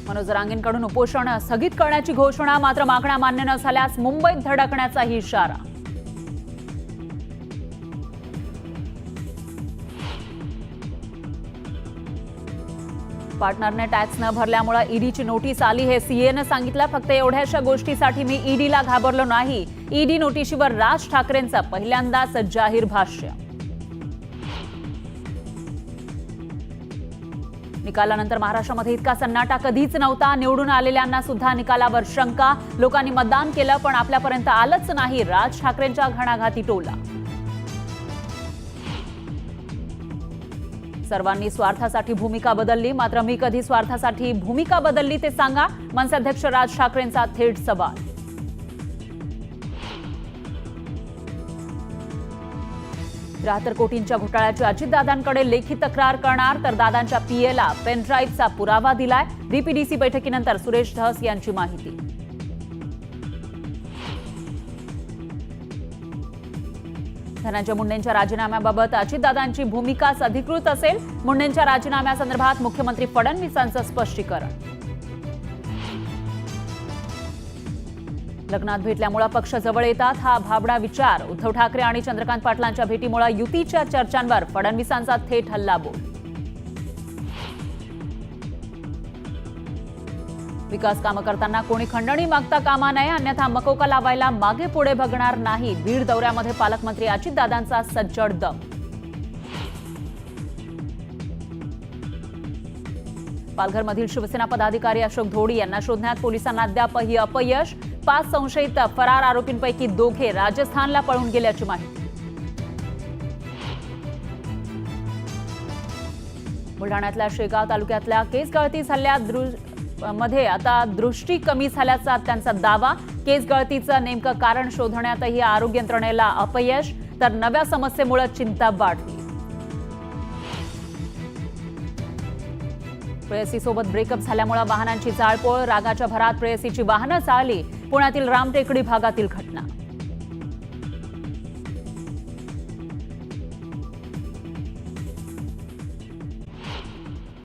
मनोज जरांगेंकडून उपोषण स्थगित करण्याची घोषणा, मात्र मागण्या मान्य न झाल्यास मुंबईत धडकण्याचाही इशारा. पार्टनरने टॅक्स न भरल्यामुळे ईडीची नोटीस आली, हे सीएनं सांगितलं. फक्त एवढ्याशा गोष्टीसाठी मी ईडीला घाबरलो नाही. ईडी नोटीशीवर राज ठाकरेंचं पहिल्यांदाच जाहीर भाष्य. निकालानंतर महाराष्ट्रामध्ये इतका सन्नाटा कधीच नव्हता. निवडून आलेल्यांना सुद्धा निकालावर शंका. लोकांनी मतदान केलं पण आपल्यापर्यंत आलंच नाही. राज ठाकरेंच्या घणाघाती टोला. सर्वांनी स्वार्थासाठी भूमिका बदलली, मात्र मी कधी स्वार्थासाठी भूमिका बदलली ते सांगा. मनसे अध्यक्ष राज ठाकरेंचा थेट सवाल. त्र्याहत्तर कोटींच्या घोटाळ्याची अजितदादांकडे लेखी तक्रार करणार, तर दादांच्या पीएला पेनड्राईव्हचा पुरावा दिलाय. बीपीडीसी बैठकीनंतर सुरेश धस यांची माहिती. धनंजय मुंडेंच्या राजीनाम्याबाबत अजितदादांची भूमिकाच अधिकृत असेल. मुंडेंच्या राजीनाम्यासंदर्भात मुख्यमंत्री फडणवीसांचं स्पष्टीकरण. लग्नात भेटल्यामुळे पक्ष जवळ येतात, हा भाबडा विचार. उद्धव ठाकरे आणि चंद्रकांत पाटलांच्या भेटीमुळे युतीच्या चर्चांवर फडणवीसांचा थेट हल्लाबोल. विकास कामं करताना कोणी खंडणी मागता कामा नये, अन्यथा मकोका लावायला मागे पुढे बघणार नाही. बीड दौऱ्यामध्ये पालकमंत्री अजितदादांचा सज्जड दम. पालघरमधील शिवसेना पदाधिकारी अशोक धोडी यांना शोधण्यात पोलिसांना अद्यापही अपयश. 5 संशयित फरार आरोपींपैकी 2 राजस्थानला पळून गेल्याची माहिती. बुलढाण्यातल्या शेगाव तालुक्यातल्या केस गळती मध्ये आता दृष्टी कमी झाल्याचा त्यांचा दावा. केस गळतीचं नेमकं कारण शोधण्यातही आरोग्य यंत्रणेला अपयश, तर नव्या समस्येमुळे चिंता वाढली. प्रेयसीसोबत ब्रेकअप झाल्यामुळे वाहनांची जाळपोळ. रागाच्या भरात प्रेयसीची वाहनं चालली. पुण्यातील रामटेकडी भागातील घटना.